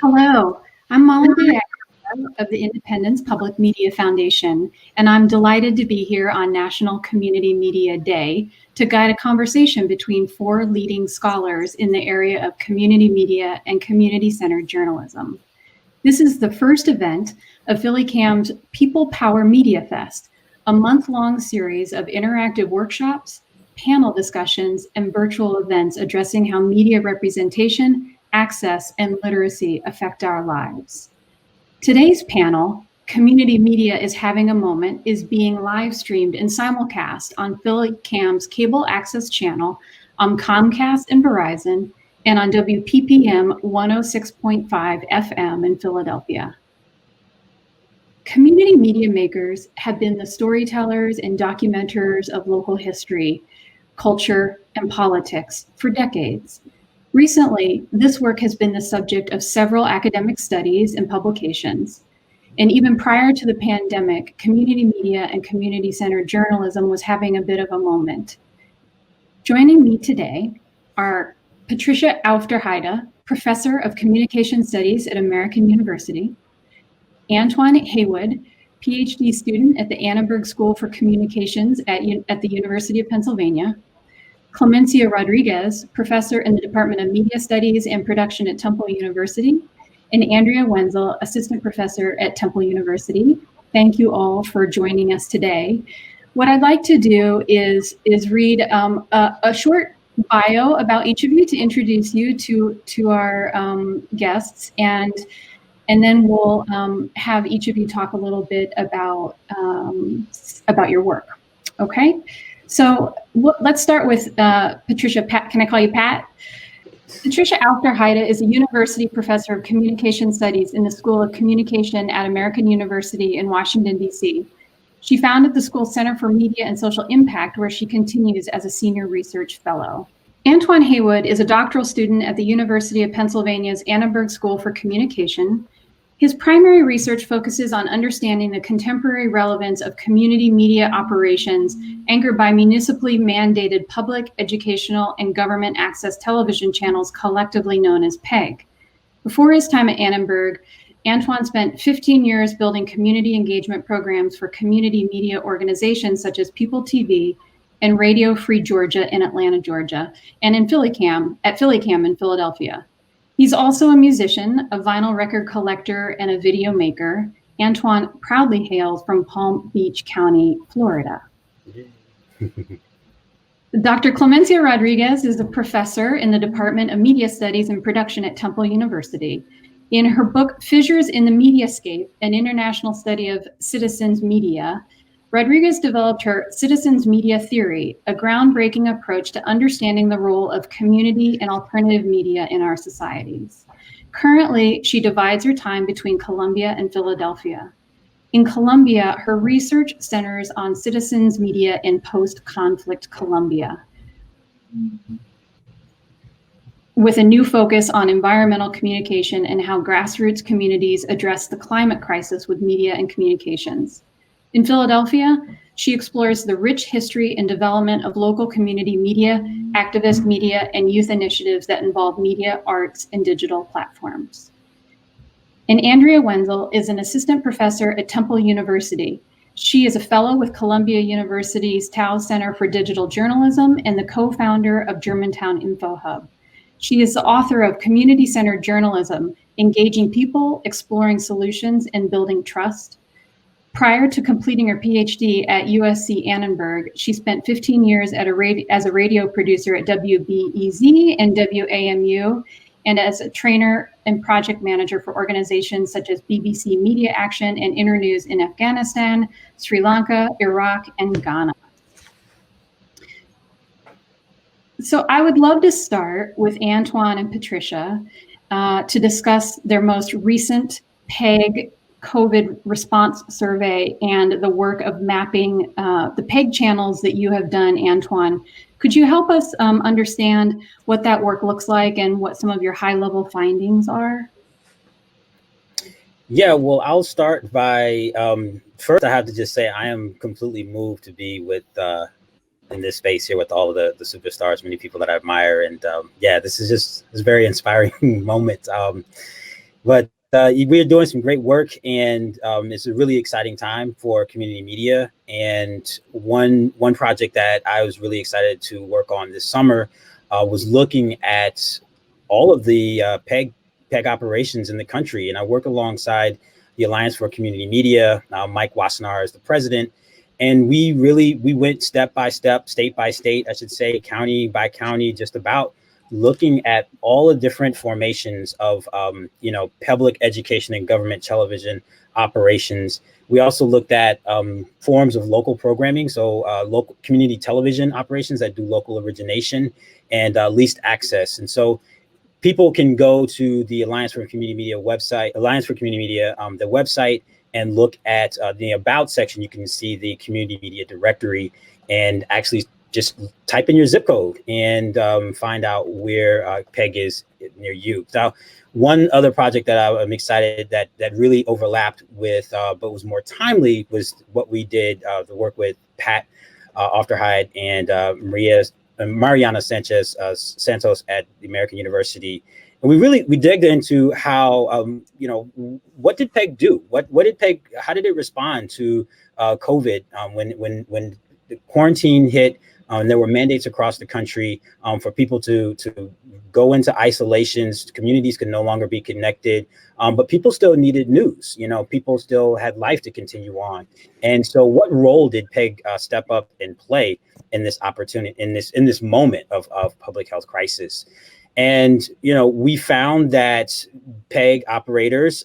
Hello, I'm Molly de Aguiar of the Independence Public Media Foundation, and I'm delighted to be here on National Community Media Day to guide a conversation between four leading scholars in the area of community media and community-centered journalism. This is the first event of PhillyCam's People Power Media Fest, a month-long series of interactive workshops, panel discussions, and virtual events addressing how media representation, access, and literacy affect our lives. Today's panel, Community Media is Having a Moment, is being live streamed and simulcast on PhillyCam's cable access channel on Comcast and Verizon and on WPPM 106.5 FM in Philadelphia. Community media makers have been the storytellers and documenters of local history, culture, and politics for decades. Recently, this work has been the subject of several academic studies and publications. And even prior to the pandemic, community media and community-centered journalism was having a bit of a moment. Joining me today are Patricia Aufderheide, Professor of Communication Studies at American University, Antoine Haywood, Ph.D. student at the Annenberg School for Communications at the University of Pennsylvania, Clemencia Rodriguez, professor in the Department of Media Studies and Production at Temple University, and Andrea Wenzel, assistant professor at Temple University. Thank you all for joining us today. What I'd like to do is read a short bio about each of you to introduce you to our guests, and then we'll have each of you talk a little bit about your work. Okay. So let's start with Patricia. Pat, can I call you Pat? Patricia Aufderheide is a university professor of communication studies in the School of Communication at American University in Washington, D.C. She founded the school's Center for Media and Social Impact, where she continues as a senior research fellow. Antoine Haywood is a doctoral student at the University of Pennsylvania's Annenberg School for Communication. His primary research focuses on understanding the contemporary relevance of community media operations anchored by municipally mandated public, educational, and government access television channels collectively known as PEG. Before his time at Annenberg, Antoine spent 15 years building community engagement programs for community media organizations such as People TV and Radio Free Georgia in Atlanta, Georgia, and at PhillyCam in Philadelphia. He's also a musician, a vinyl record collector, and a video maker. Antoine proudly hails from Palm Beach County, Florida. Dr. Clemencia Rodriguez is a professor in the Department of Media Studies and Production at Temple University. In her book, Fissures in the Mediascape, an international study of citizens' media, Rodriguez developed her citizens' media theory, a groundbreaking approach to understanding the role of community and alternative media in our societies. Currently, she divides her time between Columbia and Philadelphia. In Columbia, her research centers on citizens' media in post-conflict Columbia, with a new focus on environmental communication and how grassroots communities address the climate crisis with media and communications. In Philadelphia, she explores the rich history and development of local community media, activist media, and youth initiatives that involve media, arts, and digital platforms. And Andrea Wenzel is an assistant professor at Temple University. She is a fellow with Columbia University's Tao Center for Digital Journalism and the co-founder of Germantown Info Hub. She is the author of Community-Centered Journalism, Engaging People, Exploring Solutions, and Building Trust. Prior to completing her Ph.D. at USC Annenberg, she spent 15 years as a radio producer at WBEZ and WAMU, and as a trainer and project manager for organizations such as BBC Media Action and Internews in Afghanistan, Sri Lanka, Iraq, and Ghana. So I would love to start with Antoine and Patricia to discuss their most recent PEG COVID response survey and the work of mapping the PEG channels that you have done, Antoine. Could you help us understand what that work looks like and what some of your high-level findings are? Yeah, well, I'll start by, first I have to just say I am completely moved to be with in this space here with all of the superstars, many people that I admire. And yeah, this is just a very inspiring moment. But we are doing some great work, and it's a really exciting time for community media. And one project that I was really excited to work on this summer was looking at all of the PEG operations in the country. And I work alongside the Alliance for Community Media. Mike Wassenaar is the president. And we went step by step, state by state, I should say, county by county, just about looking at all the different formations of, public education and government television operations. We also looked at forms of local programming, so local community television operations that do local origination and least access. And so people can go to the Alliance for Community Media website, the website, and look at the About section. You can see the Community Media Directory and actually just type in your zip code and find out where PEG is near you. Now, one other project that I'm excited that really overlapped with, but was more timely, was what we did, the work with Pat Aufderheide and Mariana Sanchez Santos at the American University. And we digged into how, what did PEG do? How did it respond to COVID when the quarantine hit? And there were mandates across the country for people to go into isolations. Communities could no longer be connected, but people still needed news. People still had life to continue on. And so, what role did PEG step up and play in this opportunity, in this moment of public health crisis? And we found that PEG operators,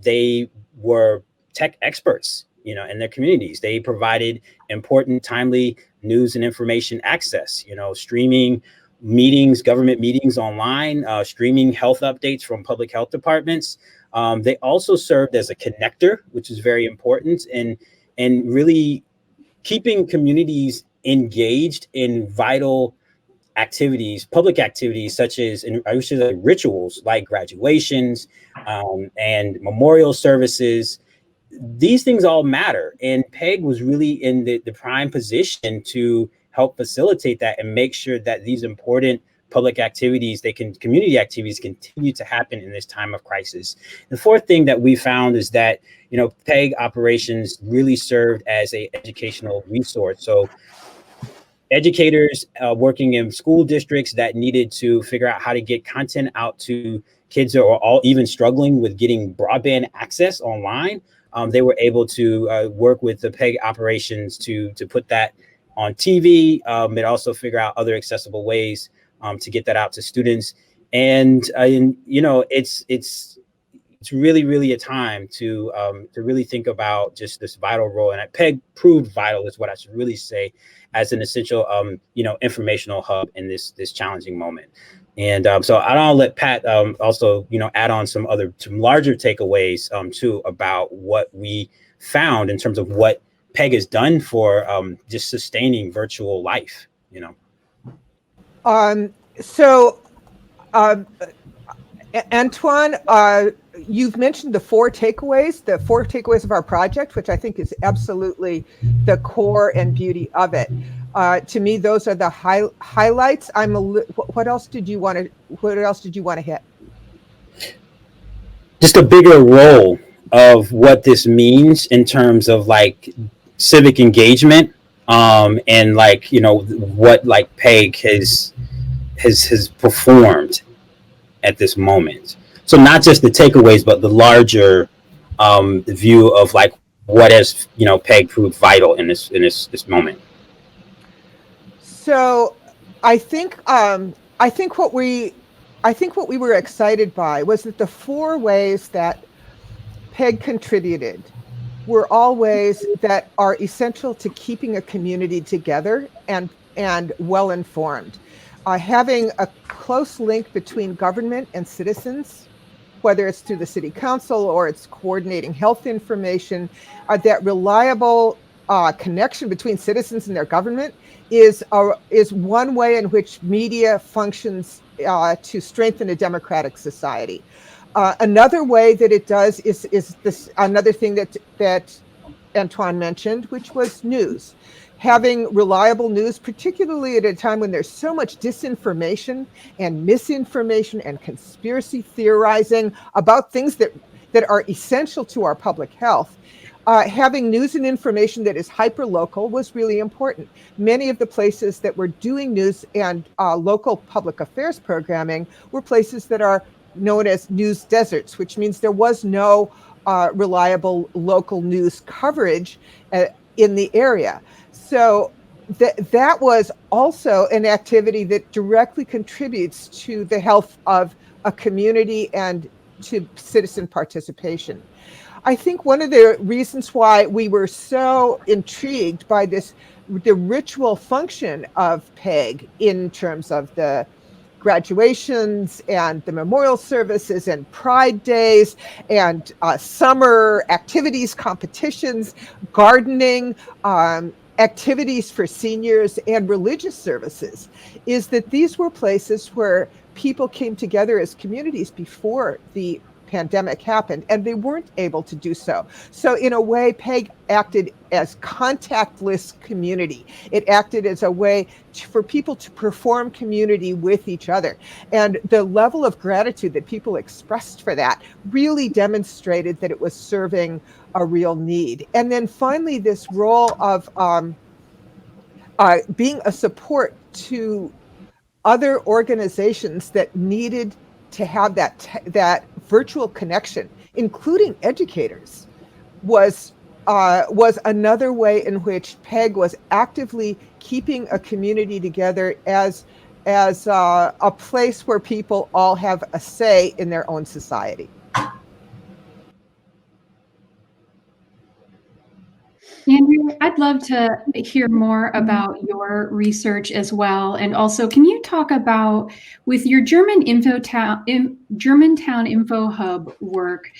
they were tech experts, in their communities. They provided important, timely news and information access, streaming meetings, government meetings online, streaming health updates from public health departments. They also served as a connector, which is very important, and really keeping communities engaged in vital activities, public activities, such as, I should say, rituals like graduations and memorial services. These things all matter, and PEG was really in the prime position to help facilitate that and make sure that these important public activities, community activities, continue to happen in this time of crisis. The fourth thing that we found is that PEG operations really served as an educational resource. So educators working in school districts that needed to figure out how to get content out to kids that are all even struggling with getting broadband access online. They were able to work with the PEG operations to put that on TV, and also figure out other accessible ways to get that out to students. And it's really, really a time to really think about just this vital role. And PEG proved vital, is what I should really say, as an essential informational hub in this challenging moment. And so I'll let Pat also add on some larger takeaways too about what we found in terms of what PEG has done for just sustaining virtual life. Antoine, you've mentioned the four takeaways of our project, which I think is absolutely the core and beauty of it. To me, those are the highlights. What else did you want to hit? Just a bigger role of what this means in terms of civic engagement, and what PEG has performed at this moment. So not just the takeaways, but the larger view of what has PEG proved vital in this moment. So I think what we were excited by was that the four ways that PEG contributed were all ways that are essential to keeping a community together and well informed. Having a close link between government and citizens, whether it's through the city council or it's coordinating health information, that reliable connection between citizens and their government is one way in which media functions to strengthen a democratic society. Another way that it does is this another thing that Antoine mentioned, which was news. having reliable news, particularly at a time when there's so much disinformation and misinformation and conspiracy theorizing about things that are essential to our public health. Having news and information that is hyper-local was really important. Many of the places that were doing news and local public affairs programming were places that are known as news deserts, which means there was no reliable local news coverage in the area. So that was also an activity that directly contributes to the health of a community and to citizen participation. I think one of the reasons why we were so intrigued by the ritual function of PEG in terms of the graduations and the memorial services and pride days and summer activities, competitions, gardening, activities for seniors, and religious services, is that these were places where people came together as communities before the pandemic happened, and they weren't able to do so. So in a way, PEG acted as contactless community. It acted as a way for people to perform community with each other. And the level of gratitude that people expressed for that really demonstrated that it was serving a real need. And then finally, this role of being a support to other organizations that needed to have that virtual connection, including educators, was another way in which PEG was actively keeping a community together as a place where people all have a say in their own society. Andrea, I'd love to hear more about your research as well. And also, can you talk about, with your Germantown Info Hub work,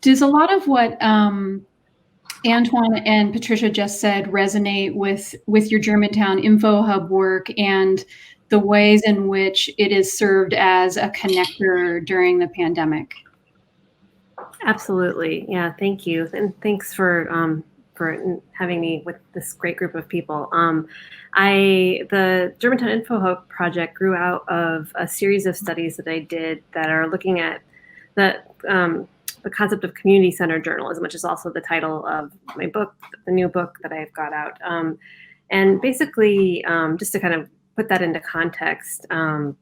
does a lot of what Antoine and Patricia just said resonate with your Germantown Info Hub work and the ways in which it is served as a connector during the pandemic? Absolutely. Yeah, thank you. And thanks for having me with this great group of people. The Germantown Info Hub project grew out of a series of studies that I did that are looking at the concept of community-centered journalism, which is also the title of my book, the new book that I've got out. And basically, just to kind of put that into context, I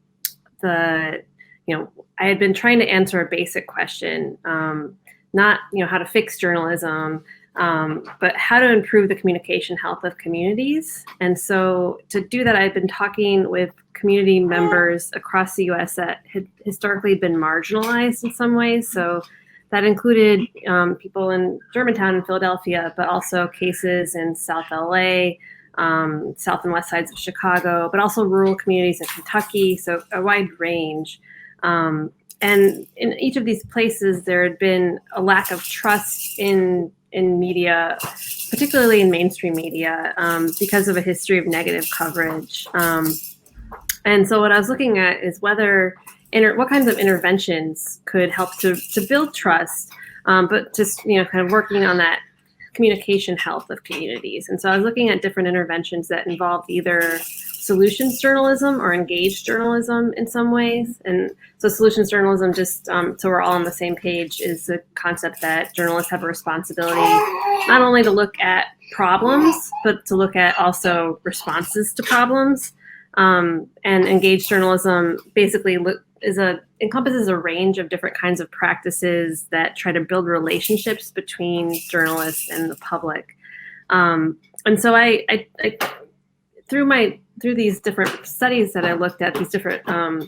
had been trying to answer a basic question, not how to fix journalism, but how to improve the communication health of communities. And so to do that, I've been talking with community members across the U.S. that had historically been marginalized in some ways. So that included people in Germantown and Philadelphia, but also cases in South LA, South and West sides of Chicago, but also rural communities in Kentucky. So a wide range. And in each of these places, there had been a lack of trust in media, particularly in mainstream media, because of a history of negative coverage. And so what I was looking at is what kinds of interventions could help to build trust, but just kind of working on that communication health of communities. And so I was looking at different interventions that involved either solutions journalism or engaged journalism in some ways. And so solutions journalism, just so we're all on the same page, is the concept that journalists have a responsibility not only to look at problems, but to look at also responses to problems. And engaged journalism basically encompasses a range of different kinds of practices that try to build relationships between journalists and the public. And so I through these different studies that I looked at, these different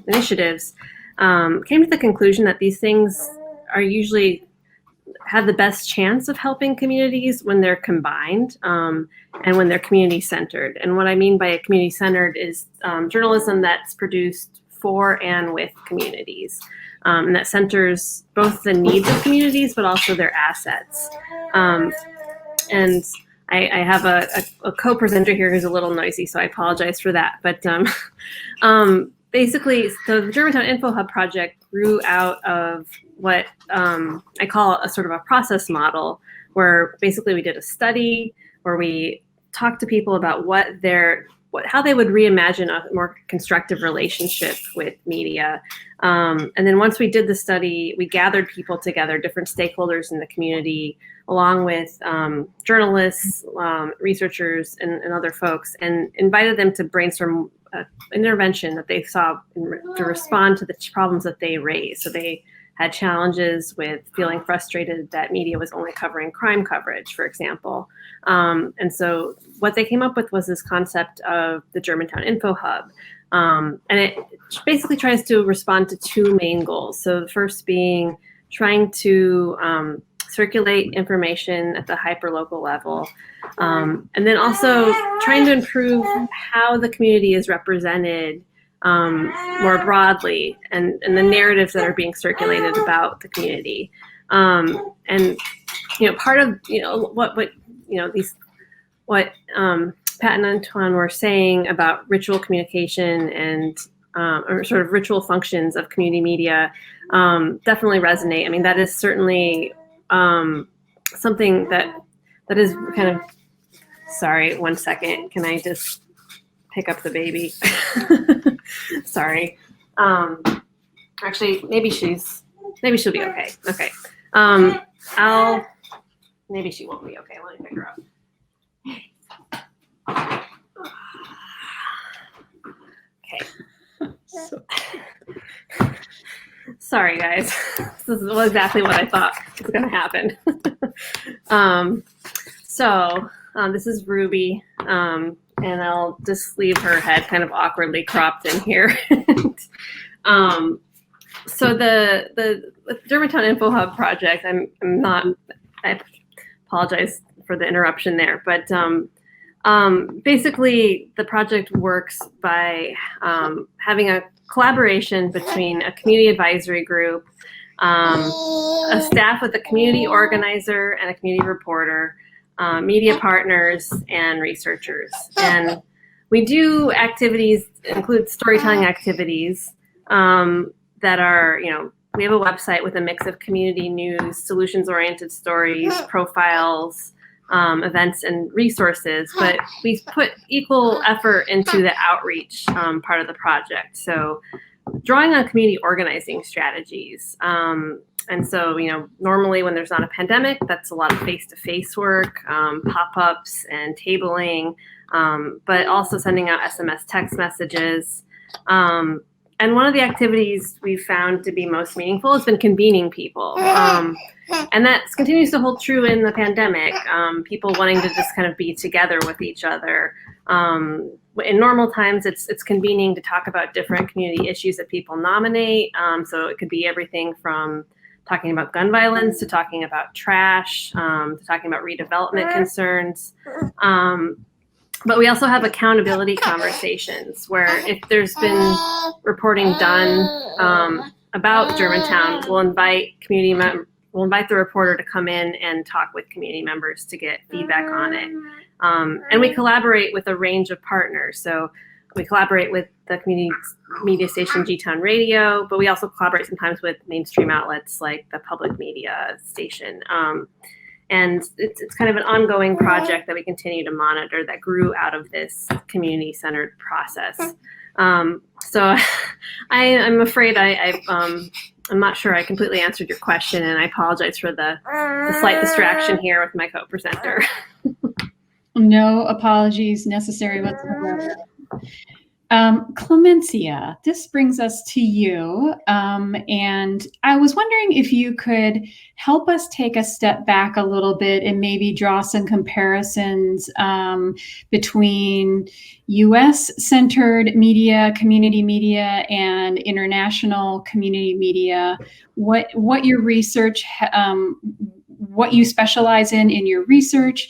initiatives, came to the conclusion that these things are usually have the best chance of helping communities when they're combined and when they're community-centered. And what I mean by community-centered is journalism that's produced for and with communities, and that centers both the needs of communities but also their assets. And I have a co-presenter here who's a little noisy, so I apologize for that. But basically, so the Germantown Info Hub project grew out of what I call a sort of a process model, where basically we did a study where we talk to people about how they would reimagine a more constructive relationship with media. And then once we did the study, we gathered people together, different stakeholders in the community, along with journalists, researchers, and other folks, and invited them to brainstorm an intervention that they saw to respond to the problems that they raised. So they had challenges with feeling frustrated that media was only covering crime coverage, for example. And so what they came up with was this concept of the Germantown Info Hub. And it basically tries to respond to two main goals. So the first being trying to circulate information at the hyperlocal level, and then also trying to improve how the community is represented more broadly, and the narratives that are being circulated about the community. And part of what Pat and Antoine were saying about ritual communication and or sort of ritual functions of community media definitely resonate. I mean, that is certainly something that is kind of, sorry, 1 second. Can I just pick up the baby? Sorry. Actually, maybe she'll be okay. Okay. Maybe she won't be okay. Let me pick her up. Okay. Sorry, guys. This is exactly what I thought was going to happen. This is Ruby, and I'll just leave her head kind of awkwardly cropped in here. So the Germantown Info Hub project, I apologize for the interruption there, but basically the project works by having a collaboration between a community advisory group, a staff with a community organizer and a community reporter, media partners, and researchers. And we do activities, include storytelling activities that are, we have a website with a mix of community news, solutions-oriented stories, profiles, events, and resources, but we put equal effort into the outreach part of the project. So drawing on community organizing strategies. And so, normally when there's not a pandemic, that's a lot of face-to-face work, pop-ups and tabling, but also sending out SMS text messages. And one of the activities we've found to be most meaningful has been convening people. And that continues to hold true in the pandemic, people wanting to just kind of be together with each other. In normal times, it's convening to talk about different community issues that people nominate. So it could be everything from talking about gun violence to talking about trash, to talking about redevelopment concerns. But we also have accountability conversations where if there's been reporting done about Germantown, we'll invite the reporter to come in and talk with community members to get feedback on it. And we collaborate with a range of partners. So we collaborate with the community media station G-Town Radio, but we also collaborate sometimes with mainstream outlets like the public media station. And it's kind of an ongoing project that we continue to monitor that grew out of this community-centered process. So I'm afraid I'm not sure I completely answered your question, and I apologize for the slight distraction here with my co-presenter. No apologies necessary whatsoever. Clemencia, this brings us to you. And I was wondering if you could help us take a step back a little bit and maybe draw some comparisons between US-centered media, community media, and international community media. What your research, what you specialize in your research.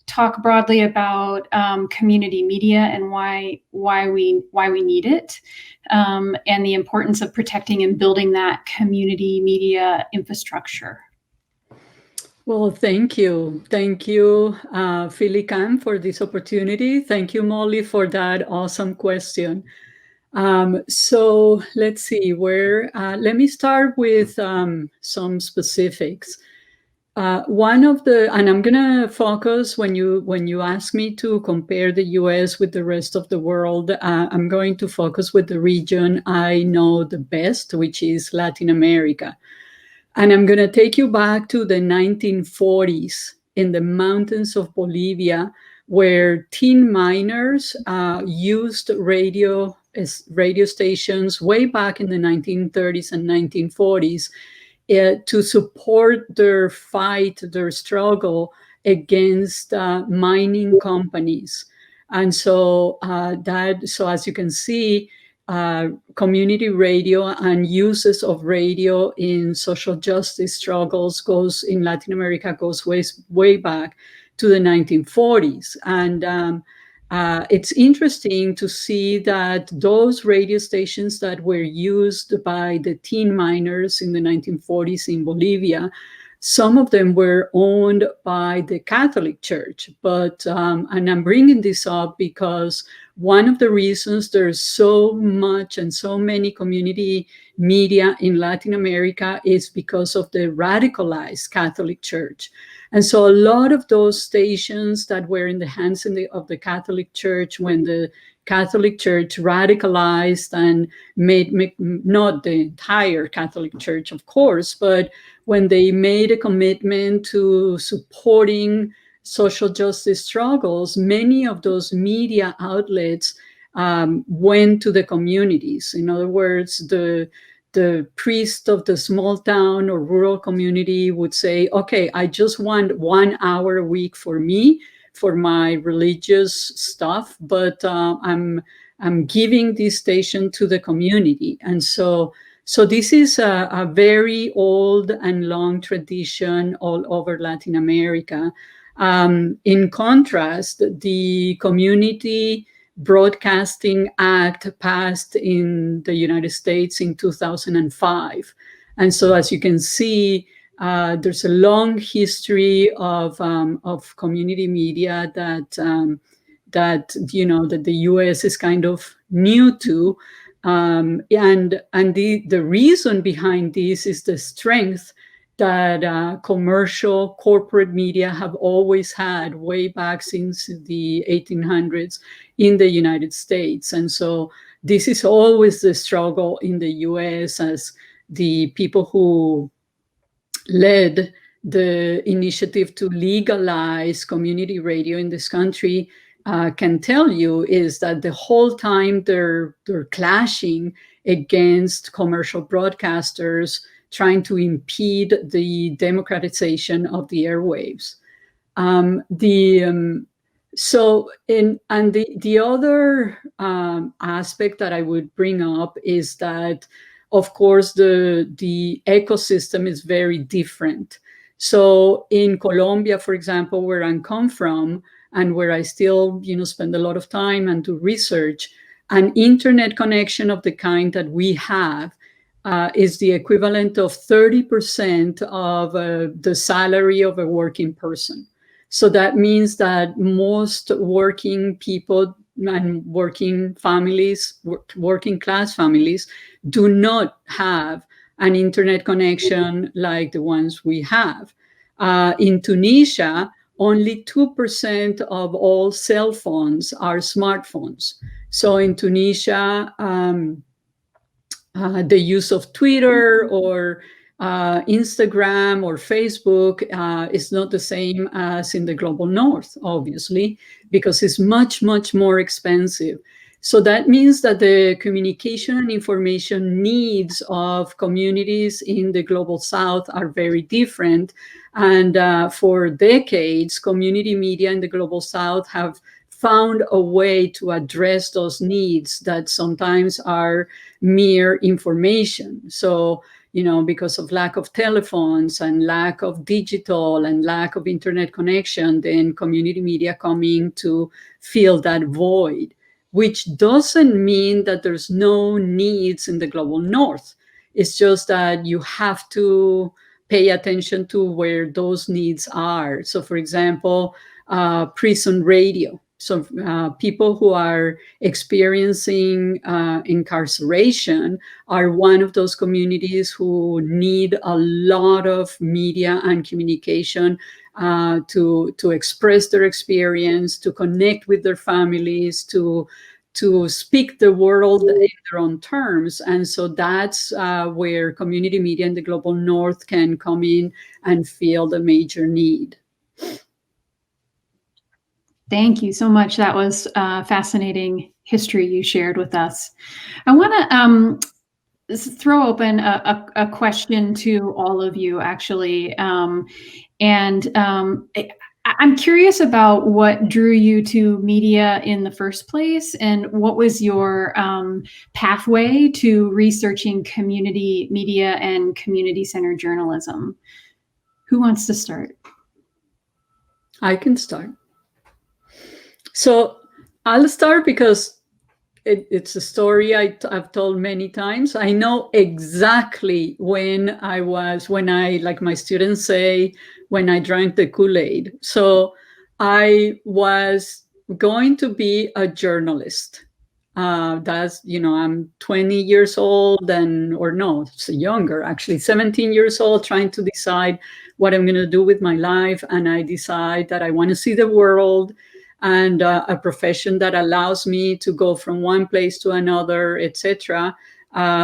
Talk broadly about community media and why we need it, and the importance of protecting and building that community media infrastructure. Well, thank you, Philly-Can, for this opportunity. Thank you, Molly, for that awesome question. So let's see let me start with some specifics. one of the, and I'm gonna focus when you ask me to compare the U.S. with the rest of the world, I'm going to focus with the region I know the best, which is Latin America. And I'm gonna take you back to the 1940s in the mountains of Bolivia, where tin miners used radio stations way back in the 1930s and 1940s to support their fight, their struggle against mining companies. And so so as you can see, community radio and uses of radio in social justice struggles in Latin America goes way back to the 1940s. And it's interesting to see that those radio stations that were used by the tin miners in the 1940s in Bolivia, some of them were owned by the Catholic Church. But, and I'm bringing this up because one of the reasons there's so much and so many community media in Latin America is because of the radicalized Catholic Church. And so a lot of those stations that were in the hands of the Catholic Church, when the Catholic Church radicalized and made not the entire Catholic Church, of course, but when they made a commitment to supporting social justice struggles, many of those media outlets went to the communities. In other words, the priest of the small town or rural community would say, okay, I just want 1 hour a week for me, for my religious stuff, but I'm giving this station to the community. And so this is a very old and long tradition all over Latin America. In contrast, the Community Broadcasting Act passed in the United States in 2005. And so as you can see, there's a long history of community media that the U.S. is kind of new to. And the reason behind this is the strength that commercial corporate media have always had way back since the 1800s in the United States. And so this is always the struggle in the US, as the people who led the initiative to legalize community radio in this country can tell you, is that the whole time they're clashing against commercial broadcasters trying to impede the democratization of the airwaves. The other aspect that I would bring up is that, of course, the ecosystem is very different. So in Colombia, for example, where I come from, and where I still, spend a lot of time and do research, an internet connection of the kind that we have is the equivalent of 30% of the salary of a working person. So that means that most working people and working families, working class families, do not have an internet connection like the ones we have. In Tunisia, only 2% of all cell phones are smartphones. So in Tunisia, the use of Twitter or Instagram or Facebook is not the same as in the global north, obviously, because it's much, much more expensive. So that means that the communication and information needs of communities in the global south are very different. And for decades, community media in the global south have found a way to address those needs that sometimes are mere information. So, because of lack of telephones and lack of digital and lack of internet connection, then community media coming to fill that void, which doesn't mean that there's no needs in the global north. It's just that you have to pay attention to where those needs are. So, for example, prison radio. people who are experiencing incarceration are one of those communities who need a lot of media and communication to express their experience, to connect with their families, to speak the world in their own terms. And so that's where community media in the global north can come in and fill the major need. Thank you so much. That was fascinating history you shared with us. I want to throw open a question to all of you, actually. I'm curious about what drew you to media in the first place, and what was your pathway to researching community media and community-centered journalism? Who wants to start? I can start. So I'll start because it's a story I've told many times. I know exactly when I, like my students say, when I drank the Kool-Aid. So I was going to be a journalist. That's, I'm 20 years old or no, it's younger, actually 17 years old, trying to decide what I'm going to do with my life. And I decide that I want to see the world, and a profession that allows me to go from one place to another, etc.,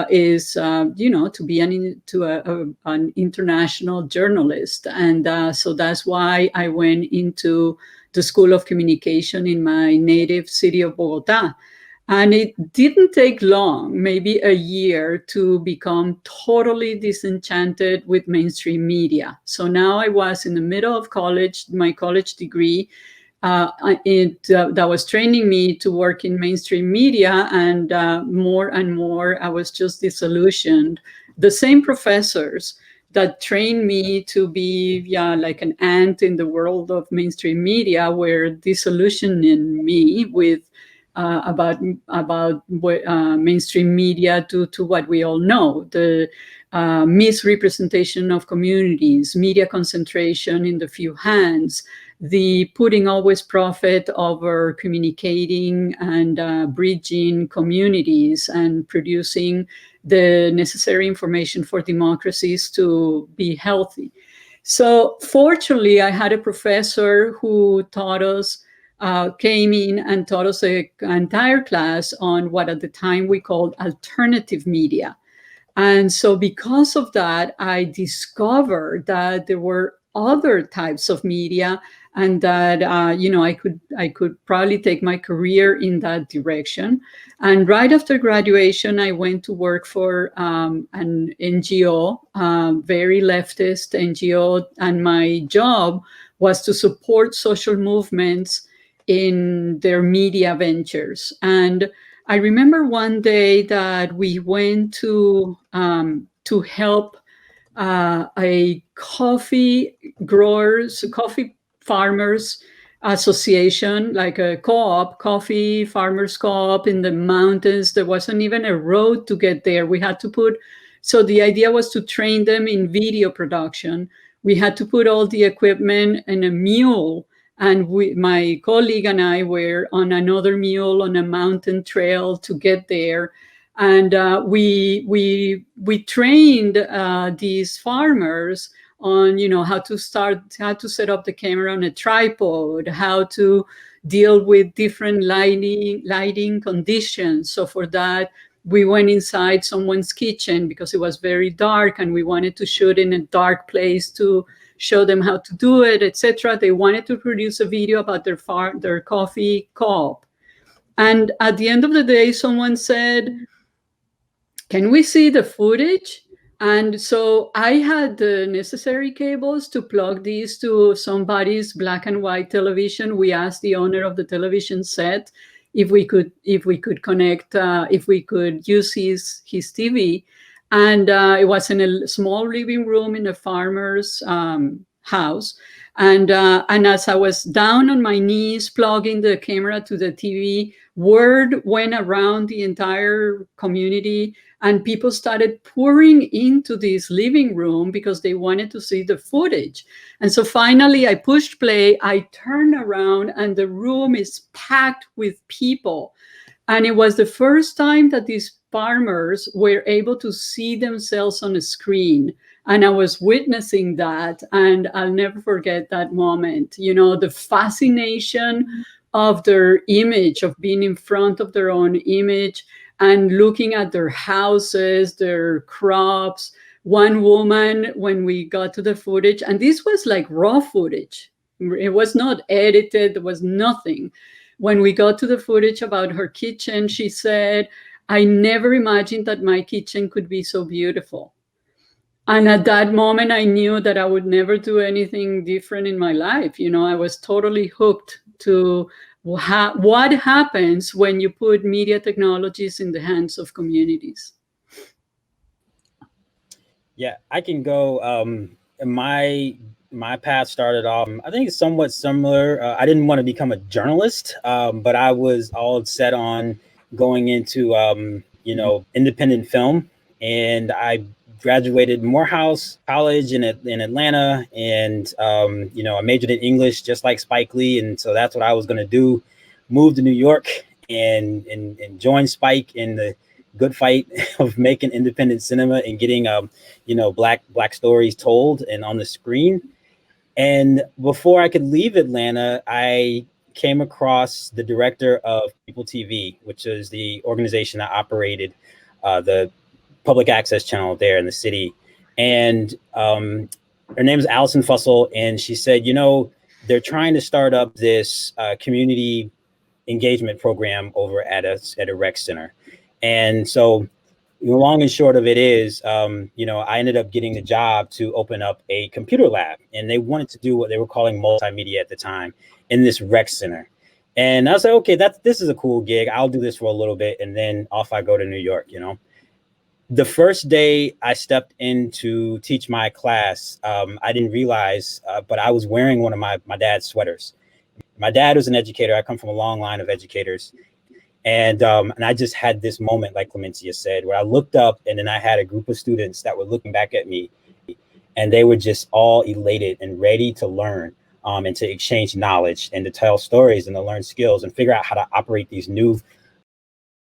is to be an international journalist. And so that's why I went into the School of Communication in my native city of Bogota. And it didn't take long, maybe a year, to become totally disenchanted with mainstream media. So now I was in the middle of college, my college degree, that was training me to work in mainstream media, and more I was just disillusioned. The same professors that trained me to be like an ant in the world of mainstream media were disillusioning me with about mainstream media to what we all know, the misrepresentation of communities, media concentration in the few hands, the putting always profit over communicating and bridging communities and producing the necessary information for democracies to be healthy. So fortunately, I had a professor who taught us, came in and taught us an entire class on what at the time we called alternative media. And so because of that, I discovered that there were other types of media, and that I could probably take my career in that direction. And right after graduation, I went to work for an NGO, very leftist NGO, and my job was to support social movements in their media ventures. And I remember one day that we went to help a coffee farmers association, like a co-op, coffee farmers co-op in the mountains. There wasn't even a road to get there. We had to so the idea was to train them in video production. We had to put all the equipment in a mule, and my colleague and I were on another mule on a mountain trail to get there. And we trained these farmers on how to set up the camera on a tripod, how to deal with different lighting conditions. So for that, we went inside someone's kitchen because it was very dark, and we wanted to shoot in a dark place to show them how to do it, etc. They wanted to produce a video about their coffee co-op. And at the end of the day, someone said, "Can we see the footage?" And so I had the necessary cables to plug these to somebody's black and white television. We asked the owner of the television set if we could connect, if we could use his TV. And it was in a small living room in a farmer's house. And as I was down on my knees plugging the camera to the TV, word went around the entire community And people started pouring into this living room because they wanted to see the footage. And so finally I pushed play, I turned around, and the room is packed with people. And it was the first time that these farmers were able to see themselves on a screen. And I was witnessing that, and I'll never forget that moment. You know, the fascination of their image, of being in front of their own image, and looking at their houses, their crops. One woman, when we got to the footage, and this was like raw footage, it was not edited, there was nothing. When we got to the footage about her kitchen, she said, "I never imagined that my kitchen could be so beautiful." And at that moment, I knew that I would never do anything different in my life. You know, I was totally hooked to what happens when you put media technologies in the hands of communities. Yeah, I can go. My path started off, I think it's somewhat similar. I didn't want to become a journalist, but I was all set on going into, independent film. And I graduated Morehouse College in Atlanta, and I majored in English just like Spike Lee, and so that's what I was going to do. Move to New York and join Spike in the good fight of making independent cinema and getting black stories told and on the screen. And before I could leave Atlanta, I came across the director of People TV, which is the organization that operated the public access channel there in the city. And her name is Allison Fussell, and she said, they're trying to start up this community engagement program over at a rec center. And so the long and short of it is, I ended up getting the job to open up a computer lab, and they wanted to do what they were calling multimedia at the time in this rec center. And I was like, okay, this is a cool gig. I'll do this for a little bit, and then off I go to New York, The first day I stepped in to teach my class, I didn't realize, but I was wearing one of my dad's sweaters. My dad was an educator. I come from a long line of educators. And I just had this moment, like Clemencia said, where I looked up, and then I had a group of students that were looking back at me, and they were just all elated and ready to learn and to exchange knowledge and to tell stories and to learn skills and figure out how to operate these new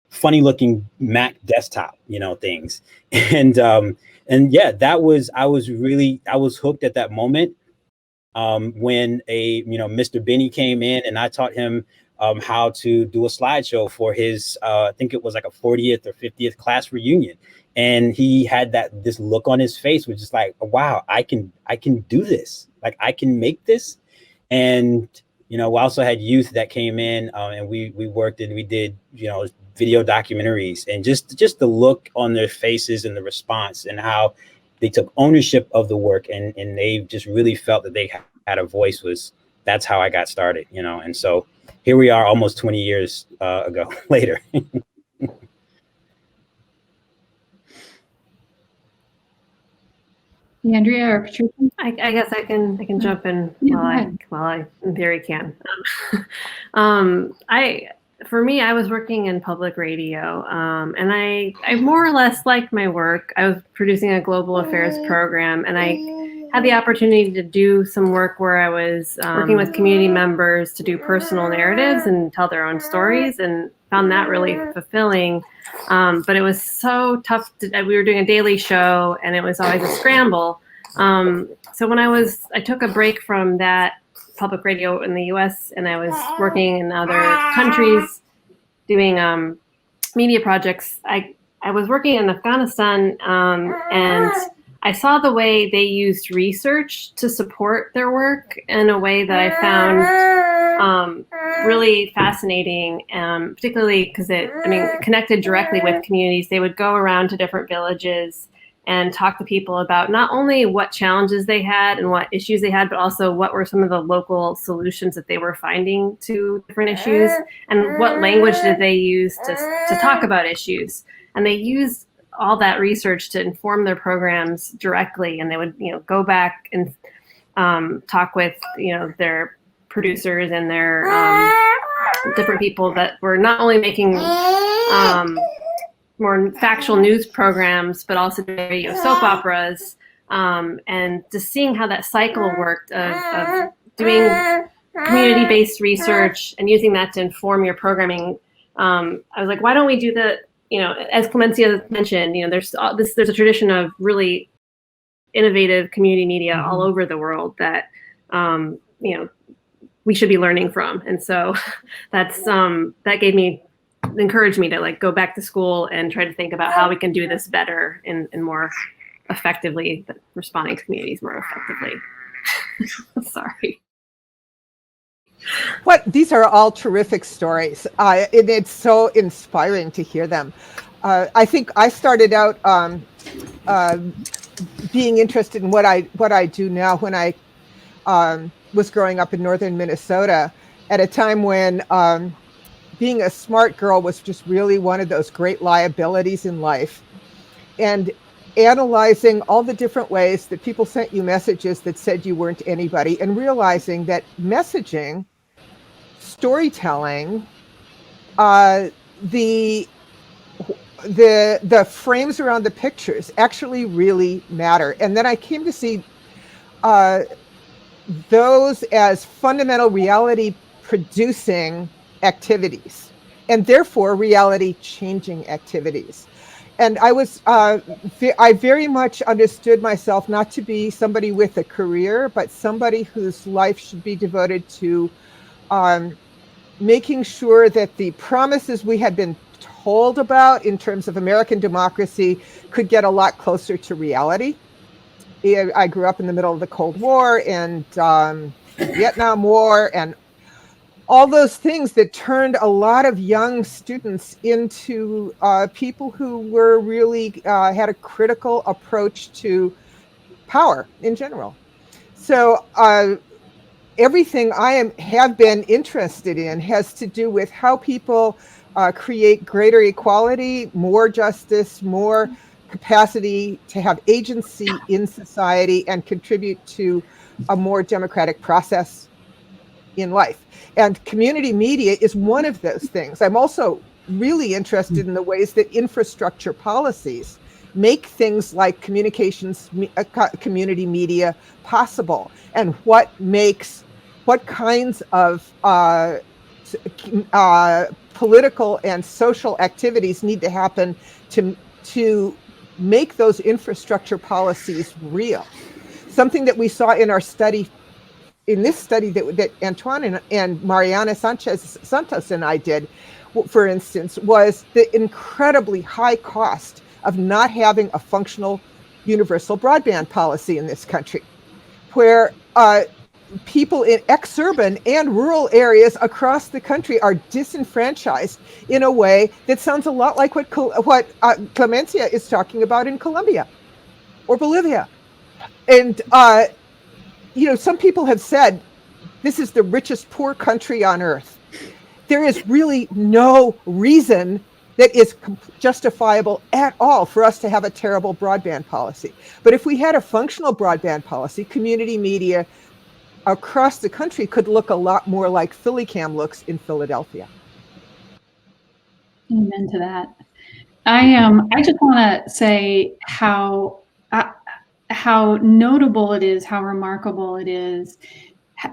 funny looking Mac desktop, things. And yeah, I was hooked at that moment. When Mr. Benny came in, and I taught him how to do a slideshow for his, I think it was like a 40th or 50th class reunion. And he had this look on his face, which is like, wow, I can do this. Like, I can make this. And, we also had youth that came in, and we worked and we did, video documentaries, and just the look on their faces and the response and how they took ownership of the work, and they just really felt that they had a voice. That's how I got started, and so here we are almost 20 years ago later. Andrea or Patricia? I guess I can jump in while I in theory can. For me, I was working in public radio, and I more or less liked my work. I was producing a global affairs program, and I had the opportunity to do some work where I was working with community members to do personal narratives and tell their own stories, and found that really fulfilling. But it was so tough. We were doing a daily show, and it was always a scramble. So when I took a break from that public radio in the US, and I was working in other countries doing media projects. I was working in Afghanistan, and I saw the way they used research to support their work in a way that I found really fascinating, particularly because it connected directly with communities. They would go around to different villages and talk to people about not only what challenges they had and what issues they had, but also what were some of the local solutions that they were finding to different issues, and what language did they use to talk about issues. And they used all that research to inform their programs directly, and they would go back and talk with their producers and their different people that were not only making more factual news programs, but also soap operas, and just seeing how that cycle worked of doing community-based research and using that to inform your programming. I was like, why don't we do as Clemencia mentioned, there's a tradition of really innovative community media all over the world that, we should be learning from. And so that encouraged me to like go back to school and try to think about how we can do this better and more effectively, responding to communities more effectively. Sorry. These are all terrific stories. And it's so inspiring to hear them. I think I started out being interested in what I do now when I was growing up in northern Minnesota at a time when being a smart girl was just really one of those great liabilities in life. And analyzing all the different ways that people sent you messages that said you weren't anybody, and realizing that messaging, storytelling, the frames around the pictures actually really matter. And then I came to see those as fundamental reality producing activities, and therefore reality changing activities. And I very much understood myself not to be somebody with a career, but somebody whose life should be devoted to making sure that the promises we had been told about in terms of American democracy could get a lot closer to reality. I grew up in the middle of the Cold War and Vietnam War and all those things that turned a lot of young students into people who were really had a critical approach to power in general. So everything I have been interested in has to do with how people create greater equality, more justice, more capacity to have agency in society and contribute to a more democratic process in life. And community media is one of those things. I'm also really interested in the ways that infrastructure policies make things like communications, community media possible, and what kinds of political and social activities need to happen to make those infrastructure policies real. Something that we saw in our study, in this study that Antoine and Mariana Santos and I did, for instance, was the incredibly high cost of not having a functional universal broadband policy in this country, where people in exurban and rural areas across the country are disenfranchised in a way that sounds a lot like what Clemencia is talking about in Colombia or Bolivia. And some people have said this is the richest poor country on earth. There is really no reason that is justifiable at all for us to have a terrible broadband policy. But if we had a functional broadband policy, community media across the country could look a lot more like PhillyCam looks in Philadelphia. Amen to that. I just want to say how notable it is, how remarkable it is,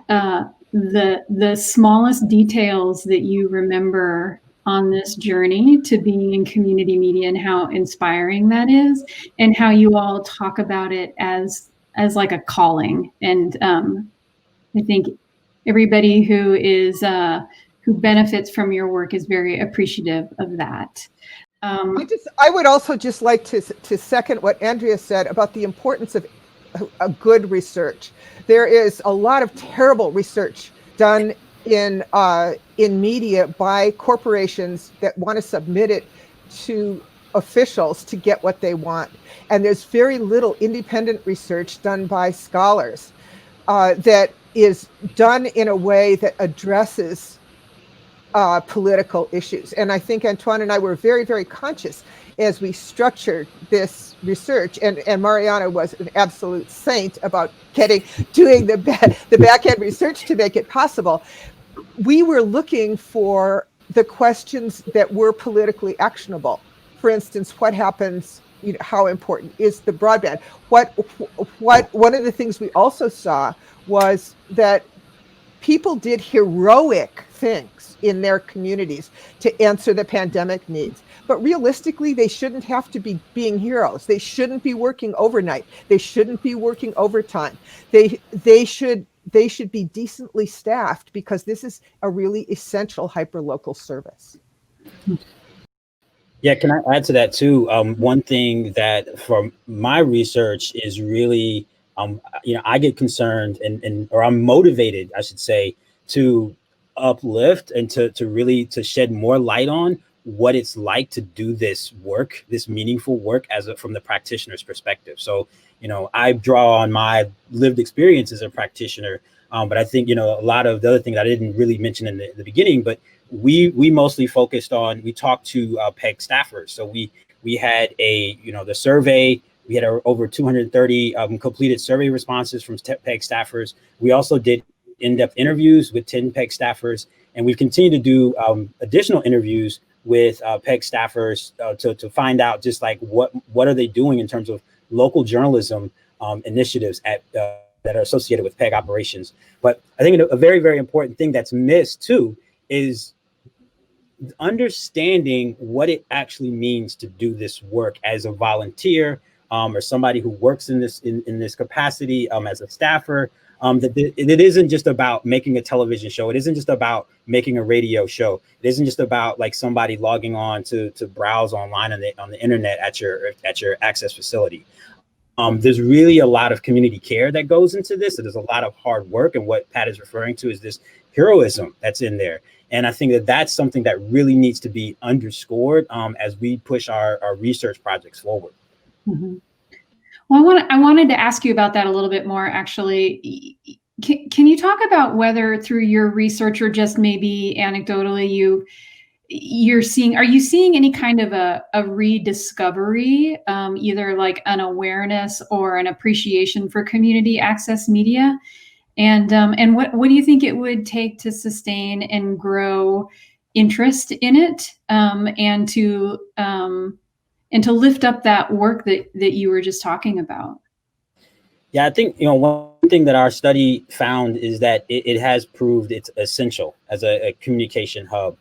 the smallest details that you remember on this journey to being in community media, and how inspiring that is, and how you all talk about it as like a calling. And I think everybody who benefits from your work is very appreciative of that. I would also just like to second what Andrea said about the importance of a good research. There is a lot of terrible research done in media by corporations that want to submit it to officials to get what they want. And there's very little independent research done by scholars that is done in a way that addresses political issues. And I think Antoine and I were very, very conscious as we structured this research, and Mariana was an absolute saint about doing the back end research to make it possible. We were looking for the questions that were politically actionable for instance, what happens, how important is the broadband? What one of the things we also saw was that people did heroic things in their communities to answer the pandemic needs. But realistically, they shouldn't have to be being heroes. They shouldn't be working overnight. They shouldn't be working overtime. They should be decently staffed, because this is a really essential hyperlocal service. Yeah, can I add to that too? One thing that from my research is really, I get concerned or I'm motivated, I should say, to uplift and to really to shed more light on what it's like to do this work, this meaningful work from the practitioner's perspective. So, I draw on my lived experience as a practitioner, but I think, a lot of the other things I didn't really mention in the beginning, but we mostly focused on, we talked to PEG staffers. So we had the survey, we had over 230 completed survey responses from PEG staffers. We also did in-depth interviews with 10 PEG staffers, and we've continued to do additional interviews with PEG staffers to find out just like what are they doing in terms of local journalism initiatives that are associated with PEG operations. But I think a very, very important thing that's missed too is understanding what it actually means to do this work as a volunteer or somebody who works in this capacity as a staffer. That it isn't just about making a television show. It isn't just about making a radio show. It isn't just about like somebody logging on to browse online on the internet at your access facility. There's really a lot of community care that goes into this. So there's a lot of hard work, and what Pat is referring to is this heroism that's in there. And I think that's something that really needs to be underscored as we push our research projects forward. Mm-hmm. Well, I wanted to ask you about that a little bit more, actually. Can you talk about whether through your research or just maybe anecdotally are you seeing any kind of a rediscovery, either like an awareness or an appreciation for community access media? And what do you think it would take to sustain and grow interest in it, and to lift up that work that you were just talking about? Yeah, I think, one thing that our study found is that it has proved it's essential as a communication hub.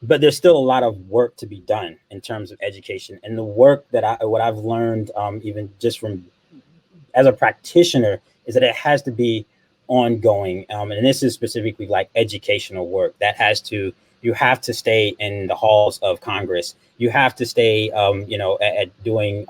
But there's still a lot of work to be done in terms of education. And the work what I've learned, even just from as a practitioner, is that it has to be ongoing. And this is specifically like educational work you have to stay in the halls of Congress. You have to stay, at doing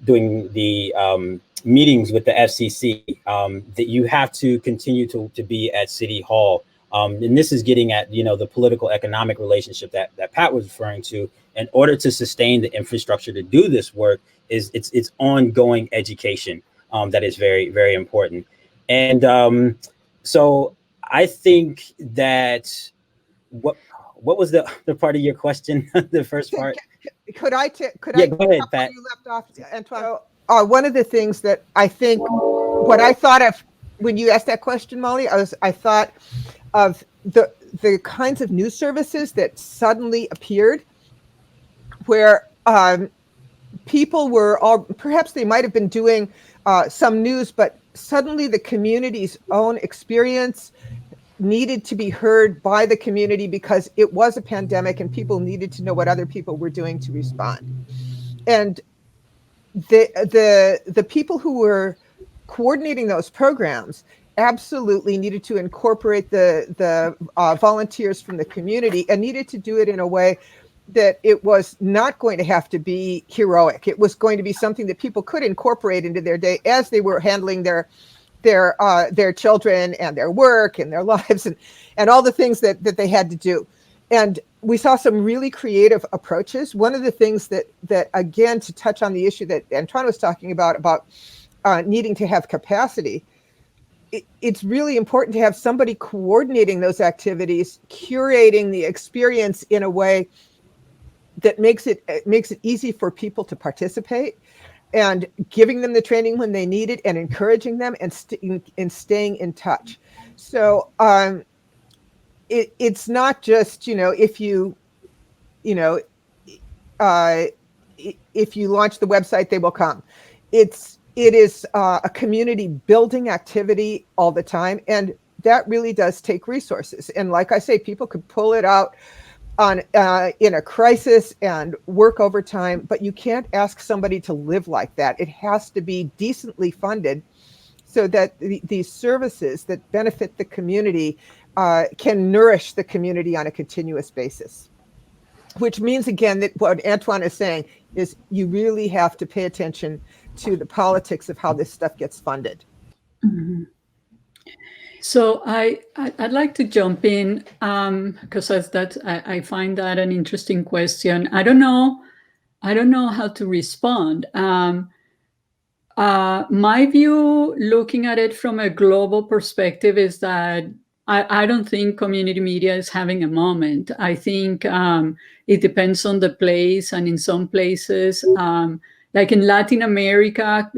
the meetings with the FCC, that you have to continue to be at City Hall. And this is getting at, the political economic relationship that Pat was referring to. In order to sustain the infrastructure to do this work, it's ongoing education that is very, very important. And so I think that what was the part of your question? The first part? Could I go ahead, Pat. You left off, Antoine. So, one of the things that I think, what I thought of when you asked that question, Molly, I thought of the kinds of news services that suddenly appeared, where people were perhaps they might have been doing some news, but suddenly the community's own experience needed to be heard by the community because it was a pandemic and people needed to know what other people were doing to respond. And the people who were coordinating those programs absolutely needed to incorporate the volunteers from the community, and needed to do it in a way that it was not going to have to be heroic. It was going to be something that people could incorporate into their day as they were handling their children and their work and their lives and all the things that they had to do. And we saw some really creative approaches. One of the things that again, to touch on the issue that Antoine was talking about needing to have capacity, it's really important to have somebody coordinating those activities, curating the experience in a way that makes it easy for people to participate, and giving them the training when they need it, and encouraging them, and staying in touch. So it's not just, if you if you launch the website, they will come. It is a community building activity all the time, and that really does take resources. And like I say, people could pull it out on in a crisis and work overtime, but you can't ask somebody to live like that. It has to be decently funded so that these services that benefit the community can nourish the community on a continuous basis. Which means, again, that what Antoine is saying is you really have to pay attention to the politics of how this stuff gets funded. Mm-hmm. So I'd like to jump in because I find that an interesting question. I don't know how to respond. My view, looking at it from a global perspective, is that I don't think community media is having a moment. I think it depends on the place, and in some places, like in Latin America,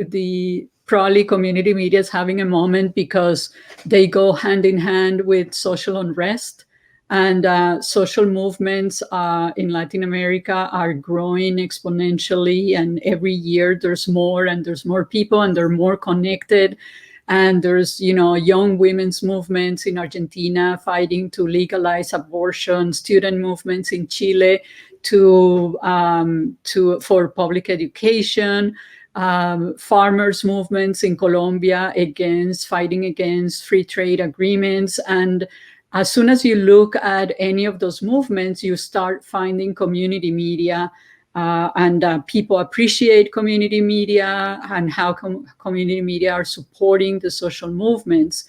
probably community media is having a moment because they go hand in hand with social unrest, and social movements in Latin America are growing exponentially, and every year there's more and there's more people and they're more connected. And there's, young women's movements in Argentina fighting to legalize abortion, student movements in Chile for public education, farmers movements in Colombia fighting against free trade agreements. And as soon as you look at any of those movements, you start finding community media. And people appreciate community media and how community media are supporting the social movements.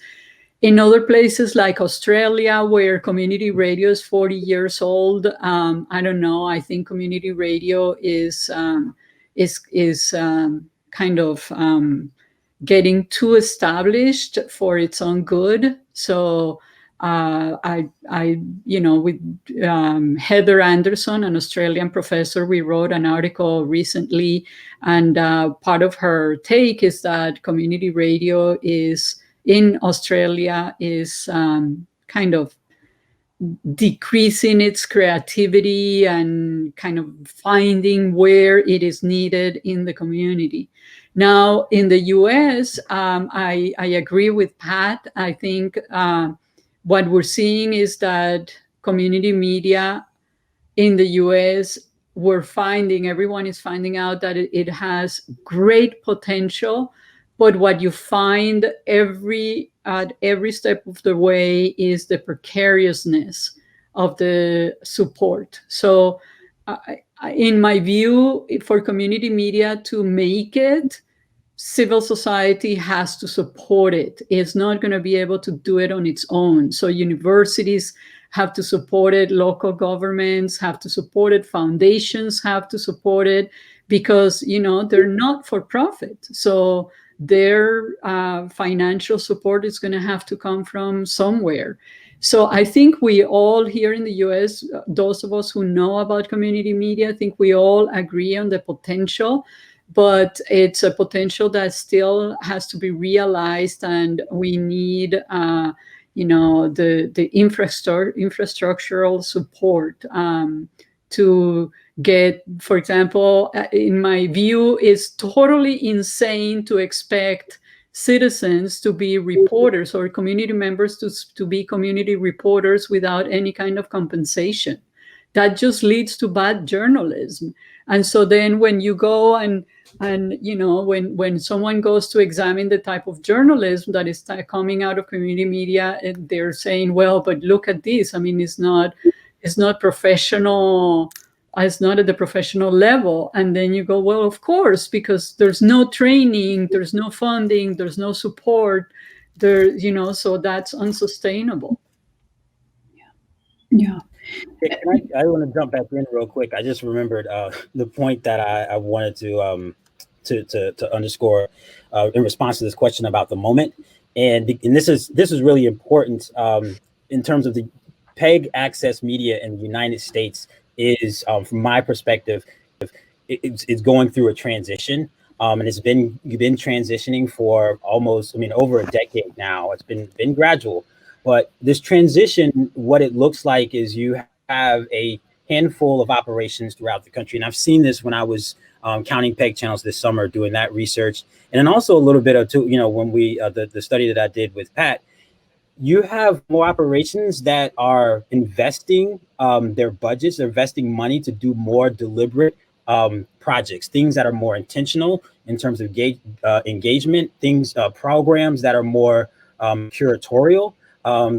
In other places like Australia, where community radio is 40 years old, I don't know. I think community radio is kind of getting too established for its own good. So with Heather Anderson, an Australian professor, we wrote an article recently, and part of her take is that community radio in Australia is kind of decreasing its creativity and kind of finding where it is needed in the community. Now, in the US, I agree with Pat. I think what we're seeing is that community media in the US, everyone is finding out that it has great potential, but what you find at every step of the way is the precariousness of the support. So in my view, for community media to make it, civil society has to support it. It's not going to be able to do it on its own. So universities have to support it, local governments have to support it, foundations have to support it, because they're not for profit. So their financial support is going to have to come from somewhere. So I think we all here in the US, those of us who know about community media, I think we all agree on the potential, but it's a potential that still has to be realized, and we need the infrastructural support to get, for example, in my view, it's totally insane to expect citizens to be reporters or community members to be community reporters without any kind of compensation. That just leads to bad journalism. And so then when you go and when someone goes to examine the type of journalism that is coming out of community media, they're saying, well, but look at this. I mean, it's not professional. It's not at the professional level. And then you go, well, of course, because there's no training, there's no funding, there's no support there, so that's unsustainable. Yeah. I want to jump back in real quick. I just remembered the point that I wanted to underscore in response to this question about the moment, and this is really important in terms of the PEG access media in the United States is, from my perspective, it's going through a transition, and it's been transitioning for almost, over a decade now. It's been gradual. But this transition, what it looks like is you have a handful of operations throughout the country. And I've seen this when I was counting PEG channels this summer, doing that research. And then also a little bit of, when we, the study that I did with Pat, you have more operations that are investing their budgets, they're investing money to do more deliberate projects, things that are more intentional in terms of engagement, programs that are more curatorial.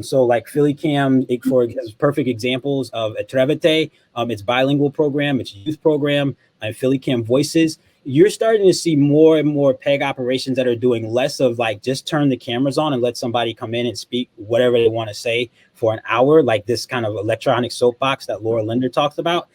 So like Philly Cam, for perfect examples of Atrévete, its bilingual program, its youth program, and Philly Cam Voices. You're starting to see more and more PEG operations that are doing less of like, just turn the cameras on and let somebody come in and speak whatever they want to say for an hour, like this kind of electronic soapbox that Laura Linder talks about.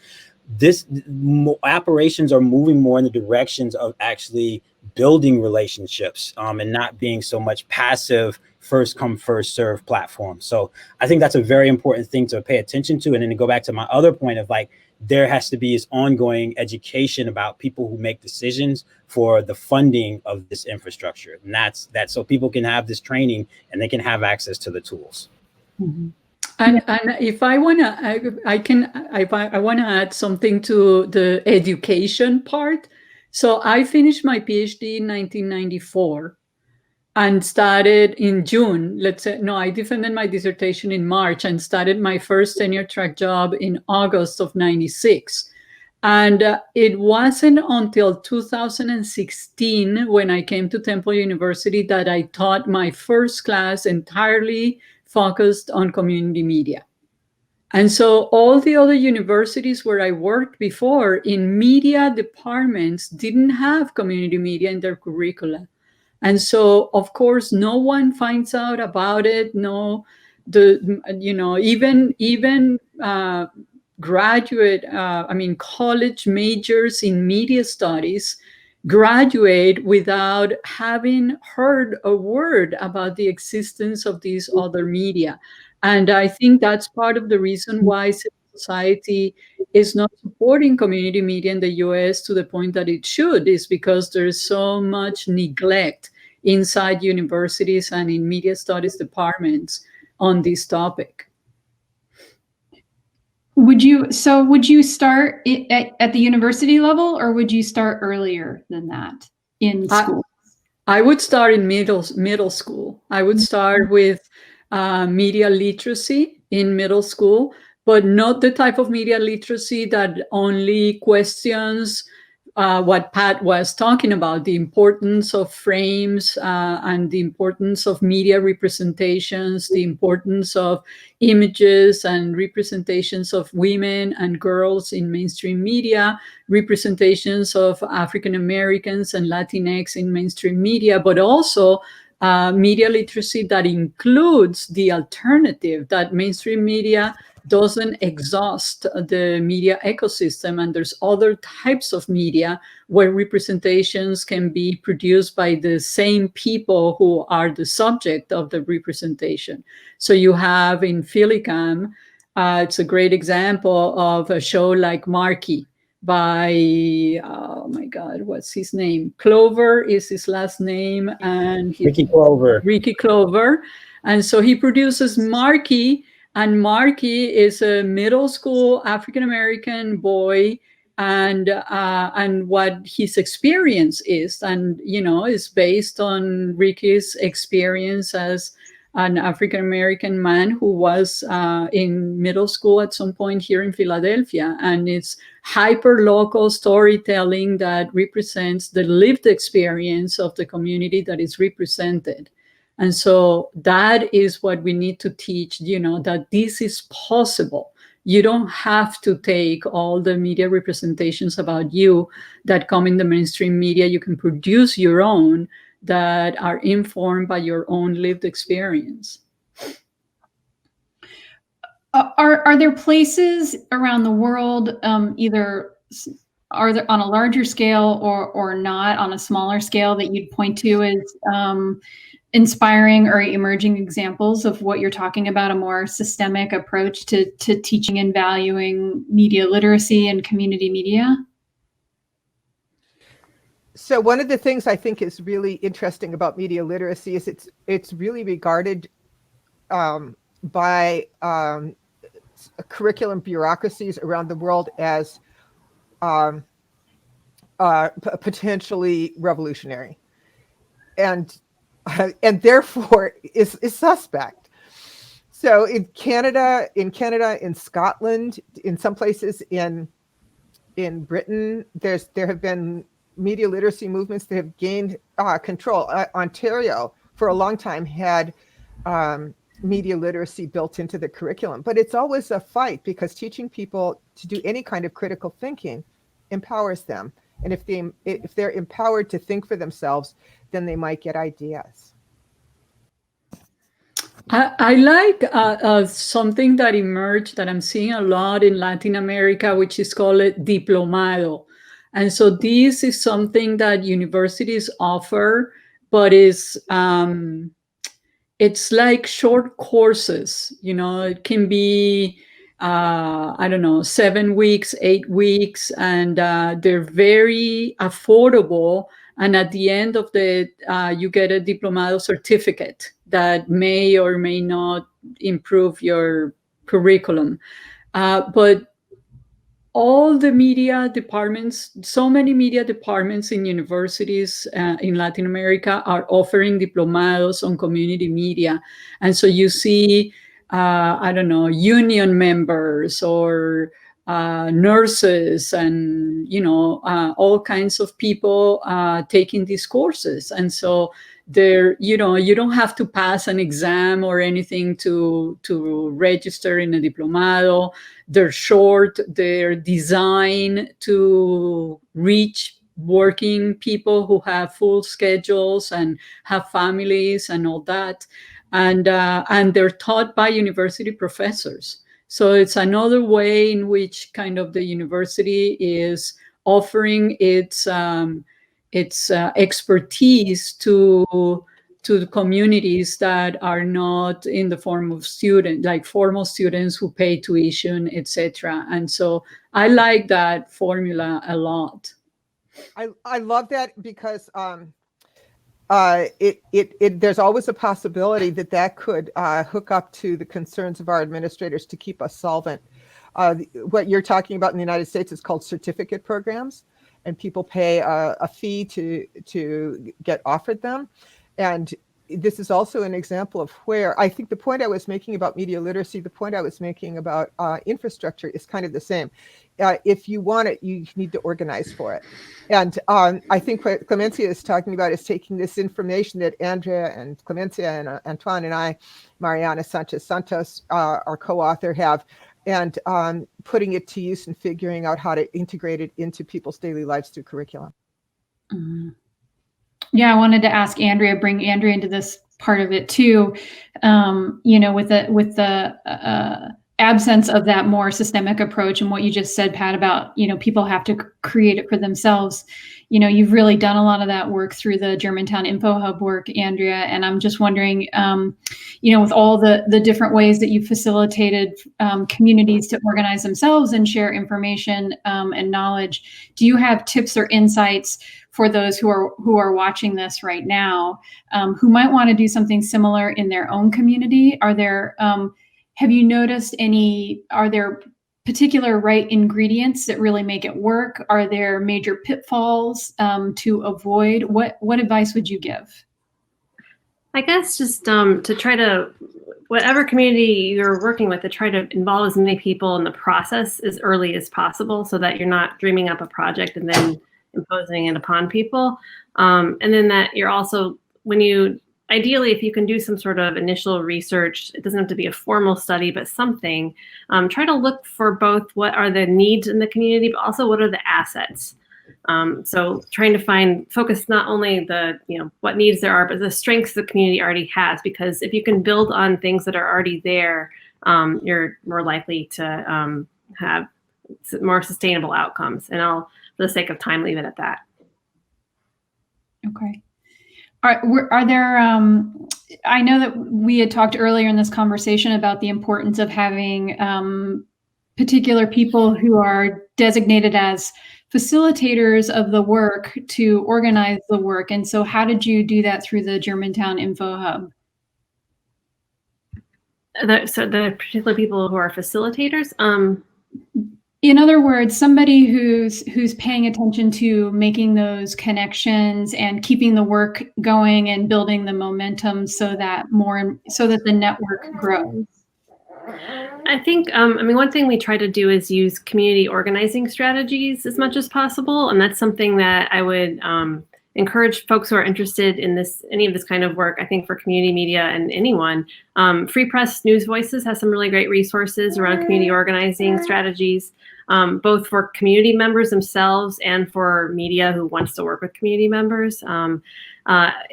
Operations are moving more in the directions of actually building relationships and not being so much passive, first come, first serve platform. So I think that's a very important thing to pay attention to. And then to go back to my other point of like, there has to be this ongoing education about people who make decisions for the funding of this infrastructure. And that's so people can have this training and they can have access to the tools. Mm-hmm. And if I want to, I want to add something to the education part. So I finished my PhD in 1994 and started in June. I defended my dissertation in March and started my first tenure track job in August of 96. And it wasn't until 2016 when I came to Temple University that I taught my first class entirely focused on community media. And so all the other universities where I worked before in media departments didn't have community media in their curricula. And so, of course, no one finds out about it. Even college majors in media studies graduate without having heard a word about the existence of these other media. And I think that's part of the reason why civil society is not supporting community media in the US to the point that it should, is because there's so much neglect inside universities and in media studies departments on this topic. Would you start at the university level, or would you start earlier than that in school? I would start in middle school. I would start with media literacy in middle school, but not the type of media literacy that only questions what Pat was talking about, the importance of frames and the importance of media representations, the importance of images and representations of women and girls in mainstream media, representations of African Americans and Latinx in mainstream media, but also media literacy that includes the alternative, that mainstream media doesn't exhaust the media ecosystem, and there's other types of media where representations can be produced by the same people who are the subject of the representation. So you have in Philicam, it's a great example of a show like Marky by, oh my God, what's his name? Clover is his last name. And Ricky Clover. And so he produces Marky, and Marky is a middle school African-American boy, and what his experience is, and, is based on Ricky's experience as an African-American man who was in middle school at some point here in Philadelphia. And it's hyper-local storytelling that represents the lived experience of the community that is represented. And so that is what we need to teach, that this is possible. You don't have to take all the media representations about you that come in the mainstream media. You can produce your own that are informed by your own lived experience. Are there places around the world, either are there on a larger scale or not on a smaller scale, that you'd point to as inspiring or emerging examples of what you're talking about, a more systemic approach to teaching and valuing media literacy and community media? So one of the things I think is really interesting about media literacy is it's really regarded by curriculum bureaucracies around the world as potentially revolutionary, and therefore is suspect. So in Canada, in Scotland, in some places in Britain, there have been media literacy movements that have gained control. Ontario, for a long time, had media literacy built into the curriculum, but it's always a fight because teaching people to do any kind of critical thinking empowers them, and if they're empowered to think for themselves, then they might get ideas. I like something that emerged that I'm seeing a lot in Latin America, which is called a diplomado. And so this is something that universities offer, but it's like short courses. It can be, 7 weeks, 8 weeks, and they're very affordable. And at the end of you get a diplomado certificate that may or may not improve your curriculum. But all the media departments, so many media departments in universities in Latin America are offering diplomados on community media. And so you see, union members or nurses and all kinds of people taking these courses. And so you don't have to pass an exam or anything to register in a diplomado. They're short, they're designed to reach working people who have full schedules and have families and all that, and they're taught by university professors. So it's another way in which kind of the university is offering its expertise to the communities that are not in the form of like formal students who pay tuition, etc. And so I like that formula a lot. I love that because there's always a possibility that could hook up to the concerns of our administrators to keep us solvent. What you're talking about in the United States is called certificate programs, and people pay a fee to get offered them. And this is also an example of where I think the point I was making about media literacy, the point I was making about infrastructure is kind of the same. If you want it, you need to organize for it. And I think what Clemencia is talking about is taking this information that Andrea and Clemencia and Antoine and I, Mariana Sanchez-Santos, our co-author, have, and putting it to use and figuring out how to integrate it into people's daily lives through curriculum. Mm-hmm. Yeah, I wanted to ask Andrea, bring Andrea into this part of it too. With the absence of that more systemic approach and what you just said, Pat, about, people have to create it for themselves. You've really done a lot of that work through the Germantown Info Hub work, Andrea. And I'm just wondering, with all the different ways that you facilitated communities to organize themselves and share information and knowledge, do you have tips or insights for those who are watching this right now, who might want to do something similar in their own community? Have you noticed are there particular right ingredients that really make it work? Are there major pitfalls to avoid? What advice would you give? I guess just to try to, whatever community you're working with, to try to involve as many people in the process as early as possible so that you're not dreaming up a project and then imposing it upon people. And then that you're also, ideally, if you can do some sort of initial research, it doesn't have to be a formal study, but something, try to look for both what are the needs in the community, but also what are the assets. So trying to focus not only what needs there are, but the strengths the community already has, because if you can build on things that are already there, you're more likely to have more sustainable outcomes. And I'll, for the sake of time, leave it at that. Okay. Are there, I know that we had talked earlier in this conversation about the importance of having particular people who are designated as facilitators of the work to organize the work. And so how did you do that through the Germantown Info Hub? So the particular people who are facilitators. In other words, somebody who's paying attention to making those connections and keeping the work going and building the momentum so that the network grows. I think, one thing we try to do is use community organizing strategies as much as possible. And that's something that I would encourage folks who are interested in any of this kind of work. I think for community media and anyone, Free Press News Voices has some really great resources around community organizing strategies, both for community members themselves and for media who wants to work with community members.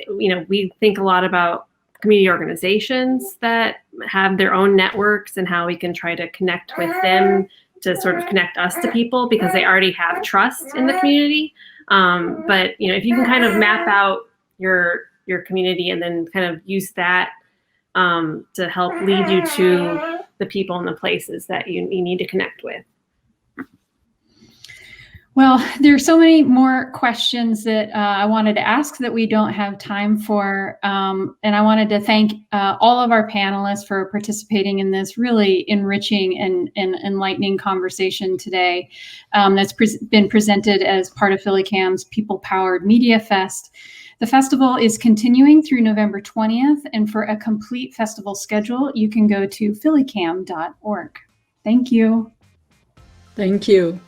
We think a lot about community organizations that have their own networks and how we can try to connect with them to sort of connect us to people because they already have trust in the community. But if you can kind of map out your community and then kind of use that to help lead you to the people and the places that you need to connect with. Well, there are so many more questions that I wanted to ask that we don't have time for. And I wanted to thank all of our panelists for participating in this really enriching and enlightening conversation today that's been presented as part of PhillyCam's People Powered Media Fest. The festival is continuing through November 20th, and for a complete festival schedule, you can go to phillycam.org. Thank you. Thank you.